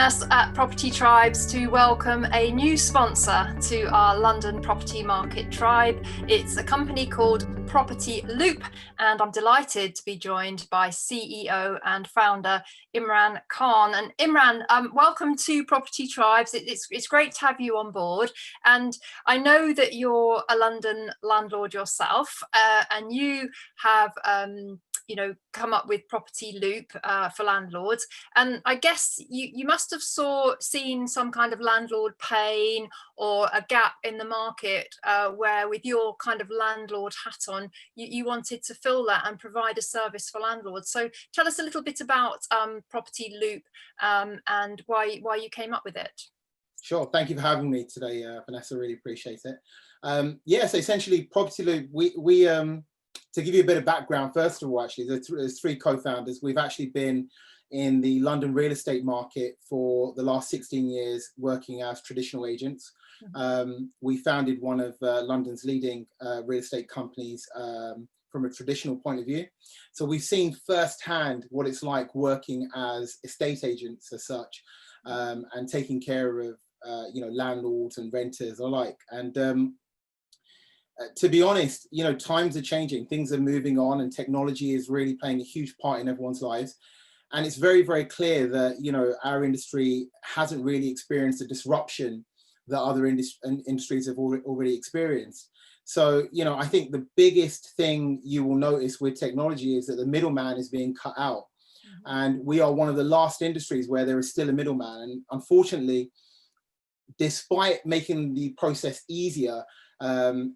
us at Property Tribes to welcome a new sponsor to our London property market tribe. It's a company called PropertyLoop, and I'm delighted to be joined by CEO and founder Imran Khan. And Imran, welcome to Property Tribes. It's great to have you on board. And I know that you're a London landlord yourself, and you have come up with PropertyLoop for landlords. And I guess you must have seen some kind of landlord pain or a gap in the market where, with your kind of landlord hat on, you wanted to fill that and provide a service for landlords. So tell us a little bit about PropertyLoop and why you came up with it. Sure. Thank you for having me today, Vanessa. Really appreciate it. So essentially, PropertyLoop, we to give you a bit of background, first of all, actually, there's three co-founders. We've actually been in the London real estate market for the last 16 years, working as traditional agents. We founded one of London's leading real estate companies from a traditional point of view. So we've seen firsthand what it's like working as estate agents as such, and taking care of landlords and renters alike. And to be honest, times are changing, things are moving on, and technology is really playing a huge part in everyone's lives. And it's very, very clear that, our industry hasn't really experienced the disruption that other industries have already experienced. So, I think the biggest thing you will notice with technology is that the middleman is being cut out. And we are one of the last industries where there is still a middleman. And unfortunately, despite making the process easier,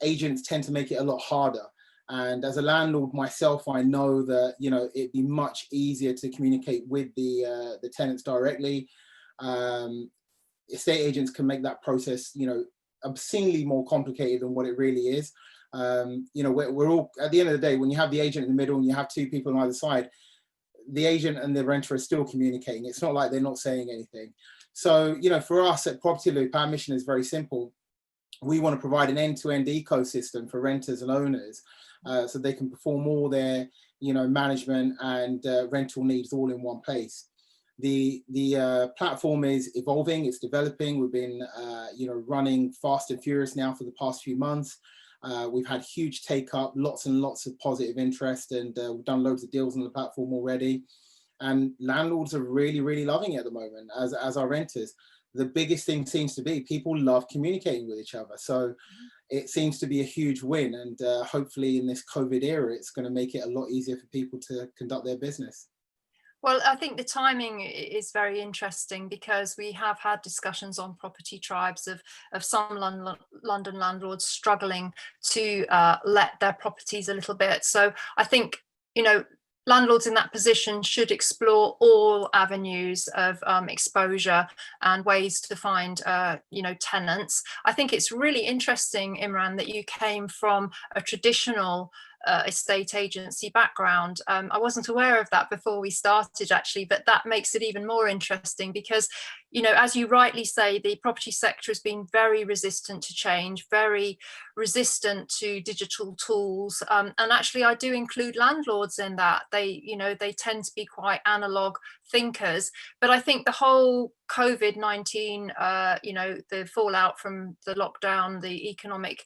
agents tend to make it a lot harder. And as a landlord myself, I know that it'd be much easier to communicate with the tenants directly. Estate agents can make that process obscenely more complicated than what it really is. We're all, at the end of the day, when you have the agent in the middle and you have two people on either side, the agent and the renter are still communicating. It's not like they're not saying anything. So for us at PropertyLoop, our mission is very simple. We want to provide an end-to-end ecosystem for renters and owners, so they can perform all their, management and rental needs all in one place. The platform is evolving, it's developing. We've been, running fast and furious now for the past few months. We've had huge take up, lots and lots of positive interest, and we've done loads of deals on the platform already. And landlords are really, really loving it at the moment, as our renters. The biggest thing seems to be people love communicating with each other. So it seems to be a huge win. And hopefully in this COVID era, it's going to make it a lot easier for people to conduct their business. Well, I think the timing is very interesting, because we have had discussions on Property Tribes of some London landlords struggling to let their properties a little bit. So I think, landlords in that position should explore all avenues of exposure and ways to find, tenants. I think it's really interesting, Imran, that you came from a traditional estate agency background. I wasn't aware of that before we started, actually, but that makes it even more interesting because, as you rightly say, the property sector has been very resistant to change, very resistant to digital tools. And actually, I do include landlords in that. They tend to be quite analog thinkers. But I think the whole COVID-19, the fallout from the lockdown, the economic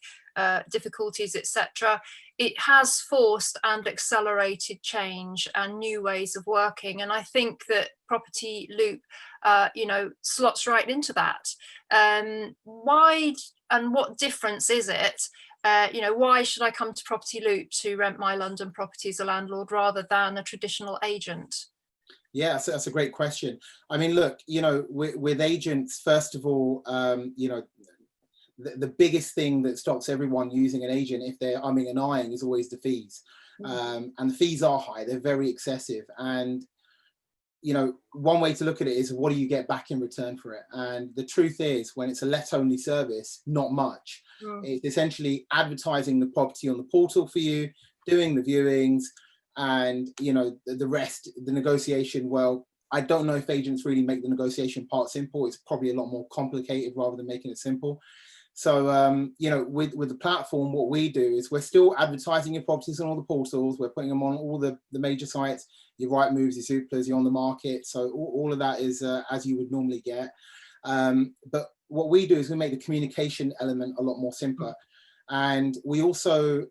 difficulties, etc., it has forced and accelerated change and new ways of working. And I think that PropertyLoop, slots right into that. Why and what difference is it? Why should I come to PropertyLoop to rent my London property as a landlord rather than a traditional agent? Yeah, so that's a great question. I mean, look, with agents, first of all, the biggest thing that stops everyone using an agent, if they're umming and ahhing, is always the fees. And the fees are high, they're very excessive. And, one way to look at it is, what do you get back in return for it? And the truth is, when it's a let-only service, not much. It's essentially advertising the property on the portal for you, doing the viewings, and, the rest, the negotiation, well, I don't know if agents really make the negotiation part simple. It's probably a lot more complicated rather than making it simple. So, you know, with the platform, what we do is we're still advertising your properties on all the portals. We're putting them on all the major sites, your Rightmoves, your Zooplas, you're on the market. So all of that is as you would normally get. But what we do is we make the communication element a lot more simpler. And we also,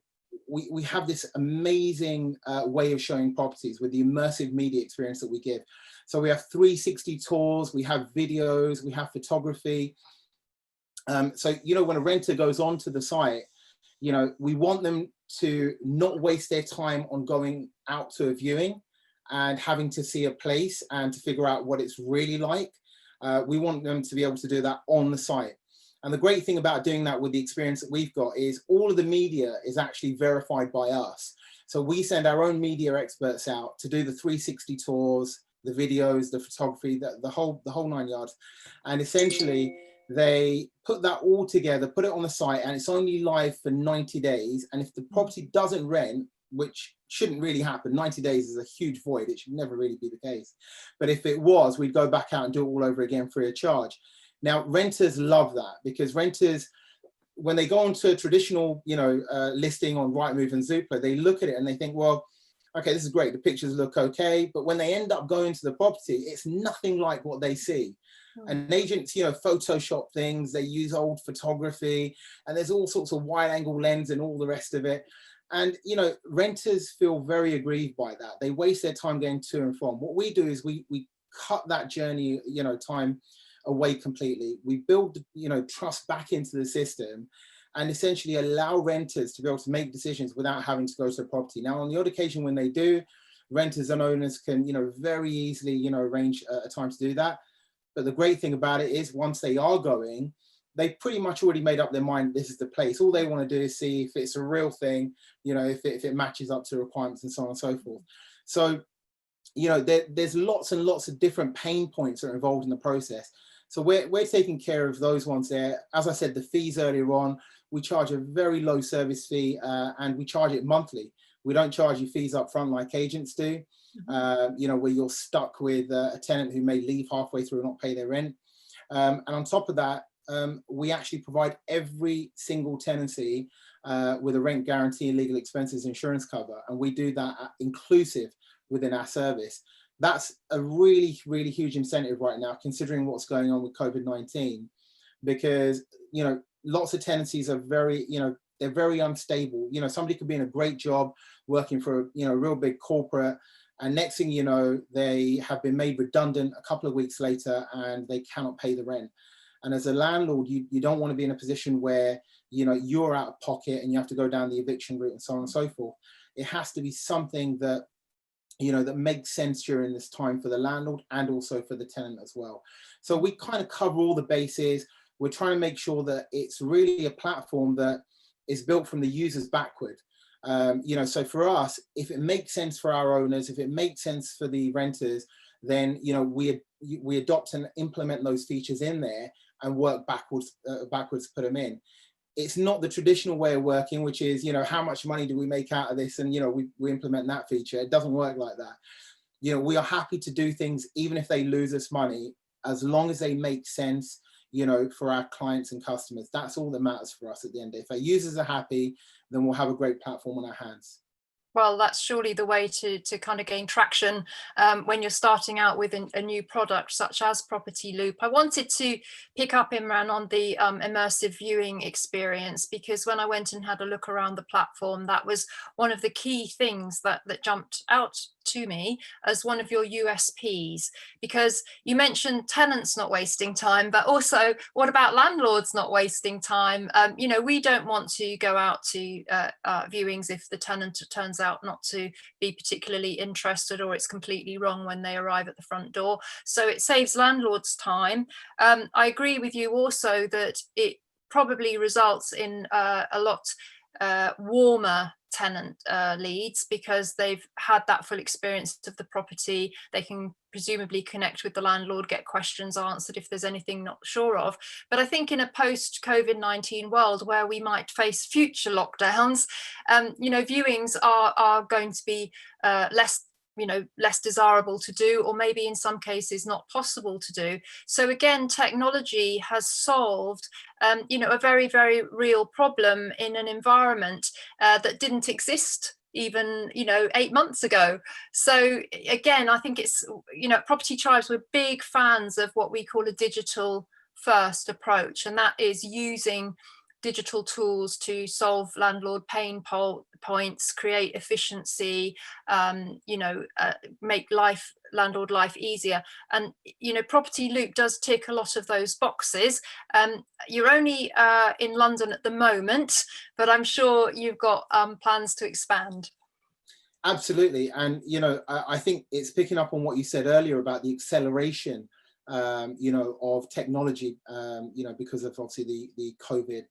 we have this amazing way of showing properties with the immersive media experience that we give. So we have 360 tours, we have videos, we have photography. So, you know, when a renter goes onto the site, you know, we want them to not waste their time on going out to a viewing and having to see a place and to figure out what it's really like. We want them to be able to do that on the site. And the great thing about doing that with the experience that we've got is all of the media is actually verified by us. So we send our own media experts out to do the 360 tours, the videos, the photography, the whole 9 yards. And essentially they put that all together, put it on the site, and it's only live for 90 days. And if the property doesn't rent, which shouldn't really happen, 90 days is a huge void, it should never really be the case. But if it was, we'd go back out and do it all over again free of charge. Now, renters love that, because renters, when they go onto a traditional, you know, listing on Rightmove and Zoopla, they look at it and they think, well, okay, this is great, the pictures look okay, but when they end up going to the property, it's nothing like what they see. And agents, you know, Photoshop things, they use old photography, and there's all sorts of wide angle lens and all the rest of it. And, you know, renters feel very aggrieved by that. They waste their time going to and from. What we do is we cut that journey, you know, time away completely. We build, you know, trust back into the system and essentially allow renters to be able to make decisions without having to go to a property. Now, on the odd occasion when they do, renters and owners can, you know, very easily, you know, arrange a time to do that. But the great thing about it is once they are going, they pretty much already made up their mind, this is the place. All they want to do is see if it's a real thing, you know, if it matches up to requirements and so on and so forth. So, you know, there's lots and lots of different pain points that are involved in the process. So we're taking care of those ones there. As I said, the fees earlier on, we charge a very low service fee and we charge it monthly. We don't charge you fees up front like agents do, you know, where you're stuck with a tenant who may leave halfway through and not pay their rent. And on top of that, we actually provide every single tenancy with a rent guarantee and legal expenses insurance cover. And we do that inclusive within our service. That's a really, really huge incentive right now, considering what's going on with COVID-19, because, you know, lots of tenancies are very, you know, they're very unstable. You know, somebody could be in a great job working for, you know, a real big corporate, and next thing you know, they have been made redundant a couple of weeks later and they cannot pay the rent. And as a landlord, you don't want to be in a position where, you know, you're out of pocket and you have to go down the eviction route and so on and so forth. It has to be something that, you know, that makes sense during this time for the landlord and also for the tenant as well. So we kind of cover all the bases. We're trying to make sure that it's really a platform that is built from the users backward. You know, so for us, if it makes sense for our owners, if it makes sense for the renters, then, you know, we adopt and implement those features in there and work backwards to put them in. It's not the traditional way of working, which is, you know, how much money do we make out of this? And, you know, we implement that feature. It doesn't work like that. You know, we are happy to do things, even if they lose us money, as long as they make sense, you know, for our clients and customers. That's all that matters for us at the end. If our users are happy, then we'll have a great platform on our hands. Well, that's surely the way to kind of gain traction when you're starting out with a new product such as PropertyLoop. I wanted to pick up, Imran, on the immersive viewing experience, because when I went and had a look around the platform, that was one of the key things that jumped out to me as one of your USPs, because you mentioned tenants not wasting time, but also what about landlords not wasting time? You know, we don't want to go out to viewings if the tenant turns out not to be particularly interested, or it's completely wrong when they arrive at the front door. So it saves landlords time. I agree with you also that it probably results in a lot warmer tenant leads, because they've had that full experience of the property. They can presumably connect with the landlord, get questions answered if there's anything not sure of. But I think in a post-COVID-19 world where we might face future lockdowns, you know, viewings are going to be less less desirable to do, or maybe in some cases not possible to do. So again, technology has solved a very, very real problem in an environment that didn't exist even 8 months ago. So again, I think it's, at Property Tribes, we're big fans of what we call a digital first approach, and that is using digital tools to solve landlord pain points, create efficiency, make landlord life easier. And PropertyLoop does tick a lot of those boxes. You're only in London at the moment, but I'm sure you've got plans to expand. Absolutely. And I think it's picking up on what you said earlier about the acceleration of technology, because of obviously the COVID,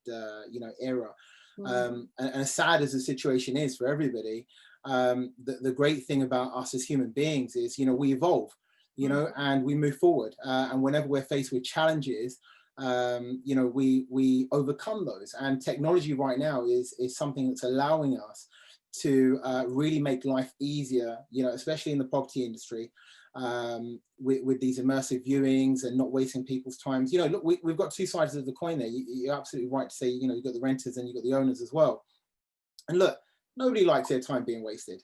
era. And as sad as the situation is for everybody, the great thing about us as human beings is, we evolve, and we move forward. And whenever we're faced with challenges, we overcome those. And technology right now is something that's allowing us to really make life easier, especially in the property industry. With these immersive viewings and not wasting people's times. Look, we've got two sides of the coin there. You're absolutely right to say, you've got the renters and you've got the owners as well. And look, nobody likes their time being wasted.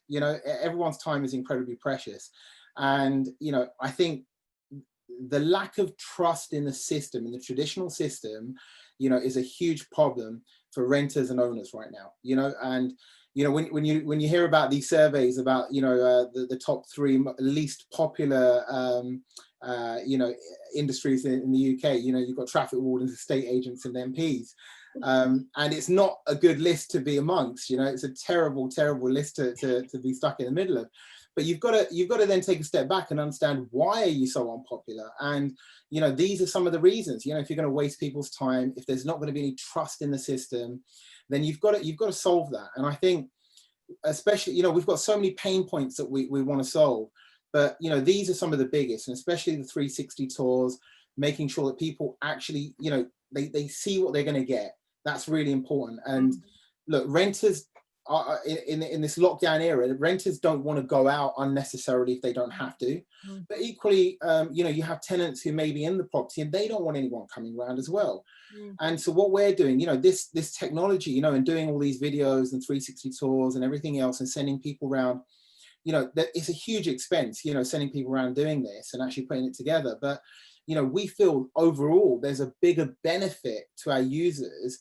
Everyone's time is incredibly precious. And, I think the lack of trust in the system, in the traditional system, is a huge problem for renters and owners right now, and when you hear about these surveys about the top 3 least popular industries in the UK, you've got traffic wardens, estate agents, and MPs, and it's not a good list to be amongst. It's a terrible list to be stuck in the middle of. But you've got to then take a step back and understand, why are you so unpopular? And these are some of the reasons. If you're going to waste people's time, if there's not going to be any trust in the system, then you've got to solve that. And I think, especially, we've got so many pain points that we want to solve, but these are some of the biggest, and especially the 360 tours, making sure that people actually, they see what they're going to get. That's really important. And look, renters are in this lockdown era, renters don't want to go out unnecessarily if they don't have to. But equally, you have tenants who may be in the property and they don't want anyone coming around as well. And so what we're doing, this technology, and doing all these videos and 360 tours and everything else, and sending people around, that it's a huge expense, sending people around doing this and actually putting it together. But we feel overall there's a bigger benefit to our users,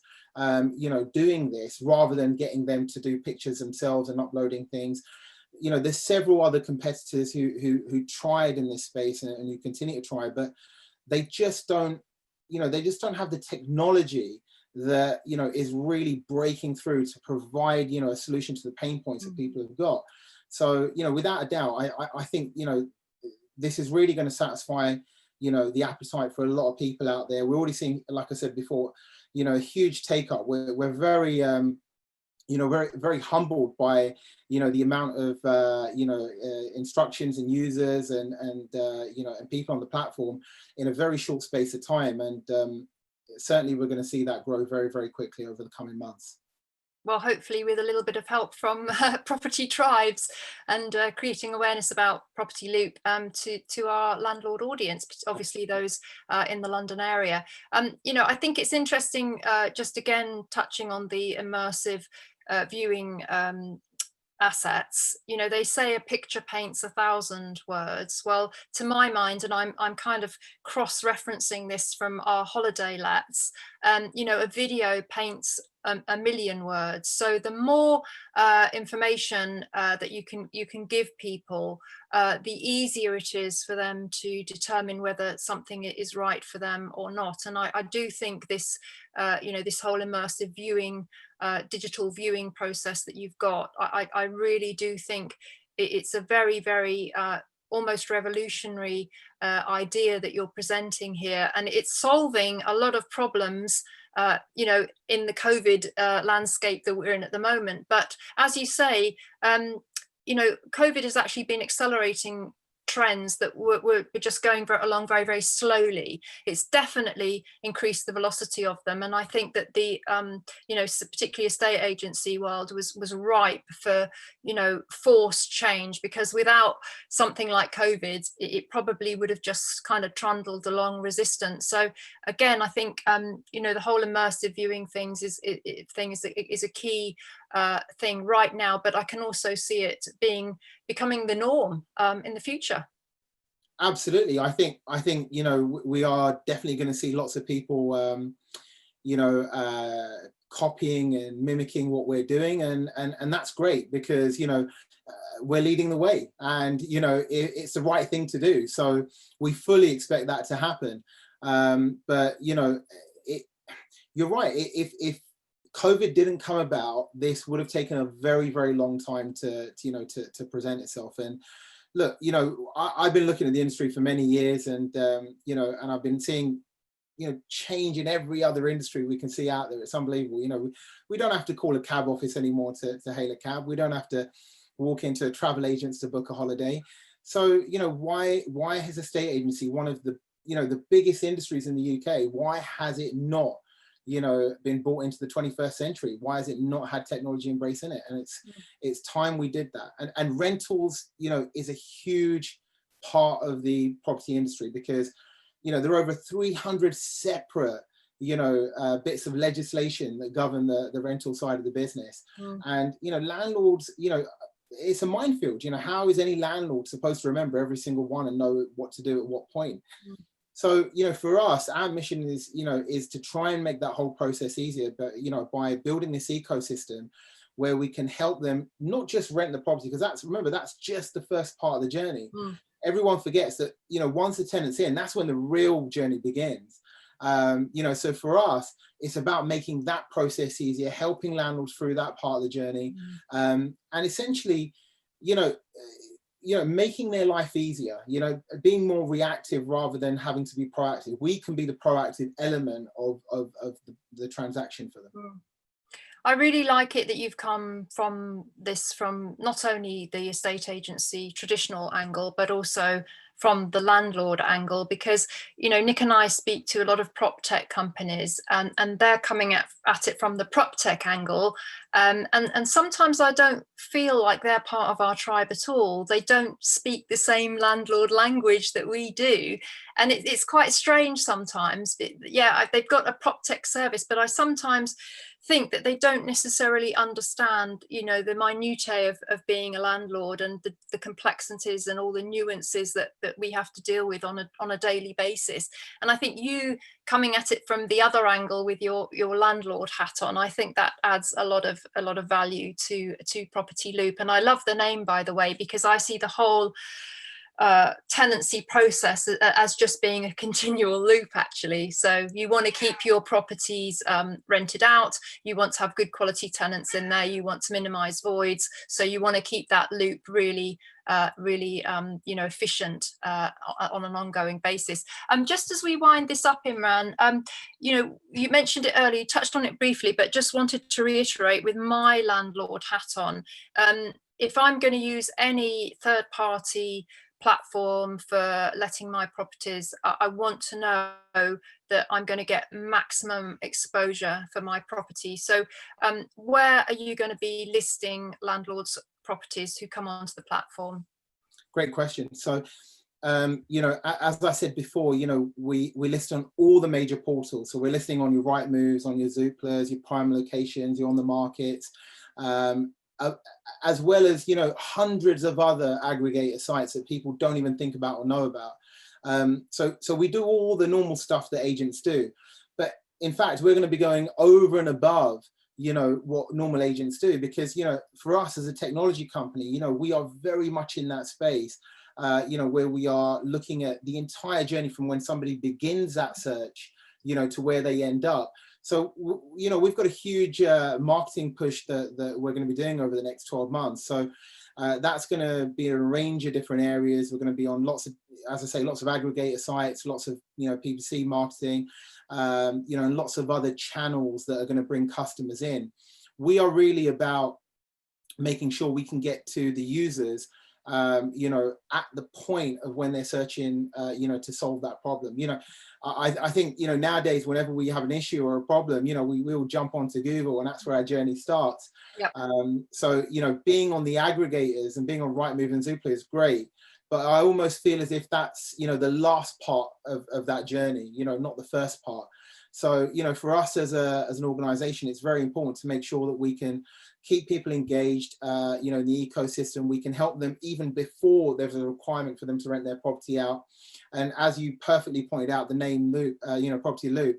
doing this, rather than getting them to do pictures themselves and uploading things. There's several other competitors who tried in this space and who continue to try, but they just don't have the technology that is really breaking through to provide a solution to the pain points that people have got. So without a doubt, I think this is really going to satisfy the appetite for a lot of people out there. We're already seeing, like I said before, a huge take up. We're very very, very humbled by the amount of instructions and users and people on the platform in a very short space of time. And certainly we're going to see that grow very, very quickly over the coming months. Well, hopefully with a little bit of help from Property Tribes and creating awareness about PropertyLoop to our landlord audience, obviously those in the London area. I think it's interesting, just again touching on the immersive viewing assets. They say a picture paints 1,000 words. Well, to my mind, and I'm kind of cross-referencing this from our holiday lets, a video paints a million words. So the more information that you can give people, the easier it is for them to determine whether something is right for them or not. And I do think this this whole immersive viewing, digital viewing process that you've got, I really do think it's a very, very almost revolutionary idea that you're presenting here, and it's solving a lot of problems in the COVID landscape that we're in at the moment. But as you say, COVID has actually been accelerating trends that were just going along very, very slowly. It's definitely increased the velocity of them. And I think that the, you know, particularly estate agency world was ripe for, you know, forced change, because without something like COVID, it probably would have just kind of trundled along resistant. So again, I think, you know, the whole immersive viewing things is a key thing right now, but I can also see it becoming the norm in the future. Absolutely. I think, you know, we are definitely going to see lots of people, you know, copying and mimicking what we're doing. And that's great, because, you know, we're leading the way, and, you know, it's the right thing to do. So we fully expect that to happen. But, you know, you're right. If COVID didn't come about, this would have taken a very, very long time to you know, to present itself. And look, you know, I've been looking at the industry for many years, and you know, and I've been seeing, you know, change in every other industry we can see out there. It's unbelievable. You know, we don't have to call a cab office anymore to hail a cab. We don't have to walk into travel agents to book a holiday. So, you know, why has a estate agency, one of the, you know, the biggest industries in the UK, why has it not, you know, been brought into the 21st century? Why has it not had technology embrace in it? And it's time we did that. And rentals, you know, is a huge part of the property industry, because, you know, there are over 300 separate, you know, bits of legislation that govern the rental side of the business. And, you know, landlords, you know, it's a minefield. You know, how is any landlord supposed to remember every single one and know what to do at what point? So, you know, for us, our mission is, you know, is to try and make that whole process easier, but, you know, by building this ecosystem where we can help them not just rent the property, because remember, that's just the first part of the journey. Everyone forgets that, you know, once the tenant's in, that's when the real journey begins. You know, so for us, it's about making that process easier, helping landlords through that part of the journey, and essentially, you know, making their life easier, you know, being more reactive rather than having to be proactive. We can be the proactive element of the transaction for them. I really like it that you've come from not only the estate agency traditional angle, but also from the landlord angle, because, you know, Nick and I speak to a lot of prop tech companies, and they're coming at it from the prop tech angle. And sometimes I don't feel like they're part of our tribe at all. They don't speak the same landlord language that we do. And it's quite strange sometimes. Yeah, they've got a prop tech service, but I sometimes think that they don't necessarily understand, you know, the minutiae of being a landlord, and the complexities and all the nuances that we have to deal with on a daily basis. And I think you coming at it from the other angle with your landlord hat on, I think that adds a lot of value to PropertyLoop. And I love the name, by the way, because I see the whole tenancy process as just being a continual loop, actually. So you want to keep your properties rented out, you want to have good quality tenants in there, you want to minimize voids, so you want to keep that loop really you know, efficient on an ongoing basis. Just as we wind this up, Imran, you know, you mentioned it earlier, you touched on it briefly, but just wanted to reiterate, with my landlord hat on, if I'm going to use any third-party platform for letting my properties, I want to know that I'm going to get maximum exposure for my property. So where are you going to be listing landlords' properties who come onto the platform? Great question. So you know, as I said before, you know, we list on all the major portals. So we're listing on your Rightmoves, on your Zooplas, your prime locations, you're on the markets, as well as, you know, hundreds of other aggregator sites that people don't even think about or know about. So we do all the normal stuff that agents do, but in fact, we're going to be going over and above, you know, what normal agents do, because, you know, for us as a technology company, you know, we are very much in that space, you know, where we are looking at the entire journey from when somebody begins that search, you know, to where they end up. So, you know, we've got a huge marketing push that we're going to be doing over the next 12 months. So that's going to be a range of different areas. We're going to be on lots of, as I say, lots of aggregator sites, lots of, you know, PPC marketing, you know, and lots of other channels that are going to bring customers in. We are really about making sure we can get to the users you know, at the point of when they're searching, you know, to solve that problem. You know, I think, you know, nowadays, whenever we have an issue or a problem, you know, we will jump onto Google, and that's where our journey starts. Yep. So, you know, being on the aggregators and being on Rightmove and Zoopla is great. But I almost feel as if that's, you know, the last part of that journey, you know, not the first part. So, you know, for us as an organization, it's very important to make sure that we can keep people engaged, you know, in the ecosystem. We can help them even before there's a requirement for them to rent their property out. And as you perfectly pointed out, the name Loop, you know, PropertyLoop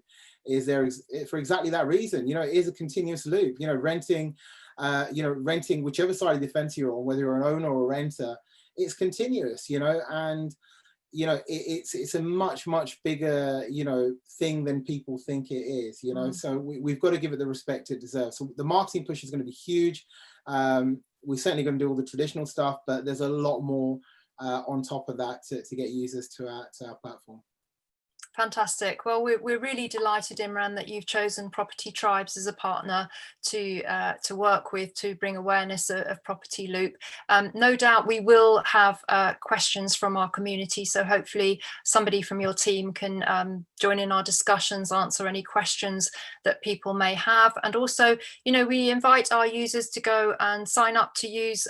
is there for exactly that reason. You know, it is a continuous loop, you know, renting whichever side of the fence you're on, whether you're an owner or a renter, it's continuous, you know, and you know, it's a much bigger, you know, thing than people think it is, you know. So we've got to give it the respect it deserves. So the marketing push is going to be huge. We're certainly going to do all the traditional stuff, but there's a lot more on top of that to get users to our platform. Fantastic. Well, we're really delighted, Imran, that you've chosen Property Tribes as a partner to work with to bring awareness of PropertyLoop. No doubt we will have questions from our community, so hopefully somebody from your team can join in our discussions, answer any questions that people may have. And also, you know, we invite our users to go and sign up to use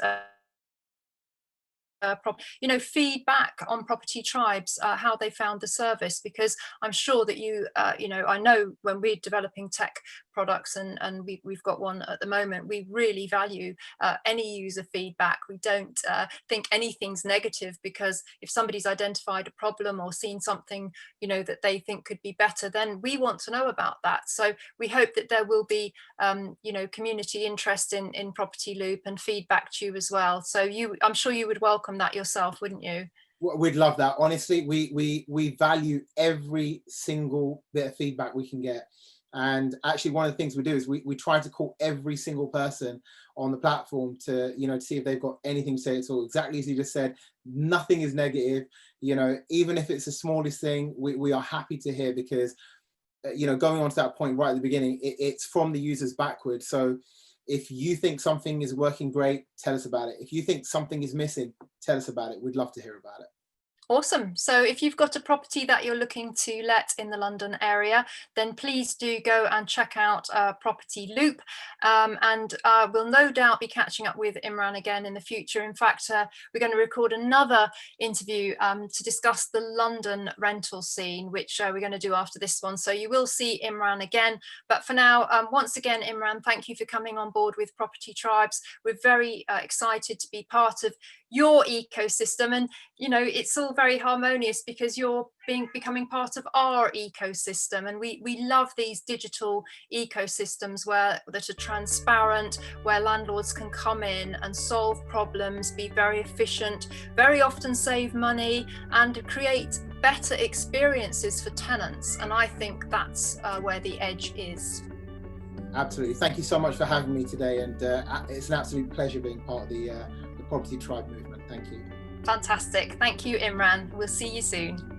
you know, feedback on Property Tribes, how they found the service, because I'm sure that you know, I know when we're developing tech products, and we've got one at the moment, we really value any user feedback. We don't think anything's negative, because if somebody's identified a problem or seen something, you know, that they think could be better, then we want to know about that. So we hope that there will be you know, community interest in PropertyLoop and feedback to you as well. So I'm sure you would welcome that yourself, wouldn't you? We'd love that. Honestly, we value every single bit of feedback we can get. And actually, one of the things we do is we try to call every single person on the platform to, you know, to see if they've got anything to say at all. Exactly as you just said, nothing is negative. You know, even if it's the smallest thing, we are happy to hear, because, you know, going on to that point right at the beginning, it's from the users backwards. So if you think something is working great, tell us about it. If you think something is missing, tell us about it. We'd love to hear about it. Awesome. So if you've got a property that you're looking to let in the London area, then please do go and check out PropertyLoop. And we'll no doubt be catching up with Imran again in the future. In fact, we're going to record another interview to discuss the London rental scene, which we're going to do after this one. So you will see Imran again. But for now, once again, Imran, thank you for coming on board with Property Tribes. We're very excited to be part of your ecosystem, and you know, it's all very harmonious because you're becoming part of our ecosystem, and we love these digital ecosystems that are transparent, where landlords can come in and solve problems, be very efficient, very often save money, and create better experiences for tenants. And I think that's where the edge is. Absolutely. Thank you so much for having me today, and it's an absolute pleasure being part of the Property Tribe movement. Thank you. Fantastic. Thank you, Imran. We'll see you soon.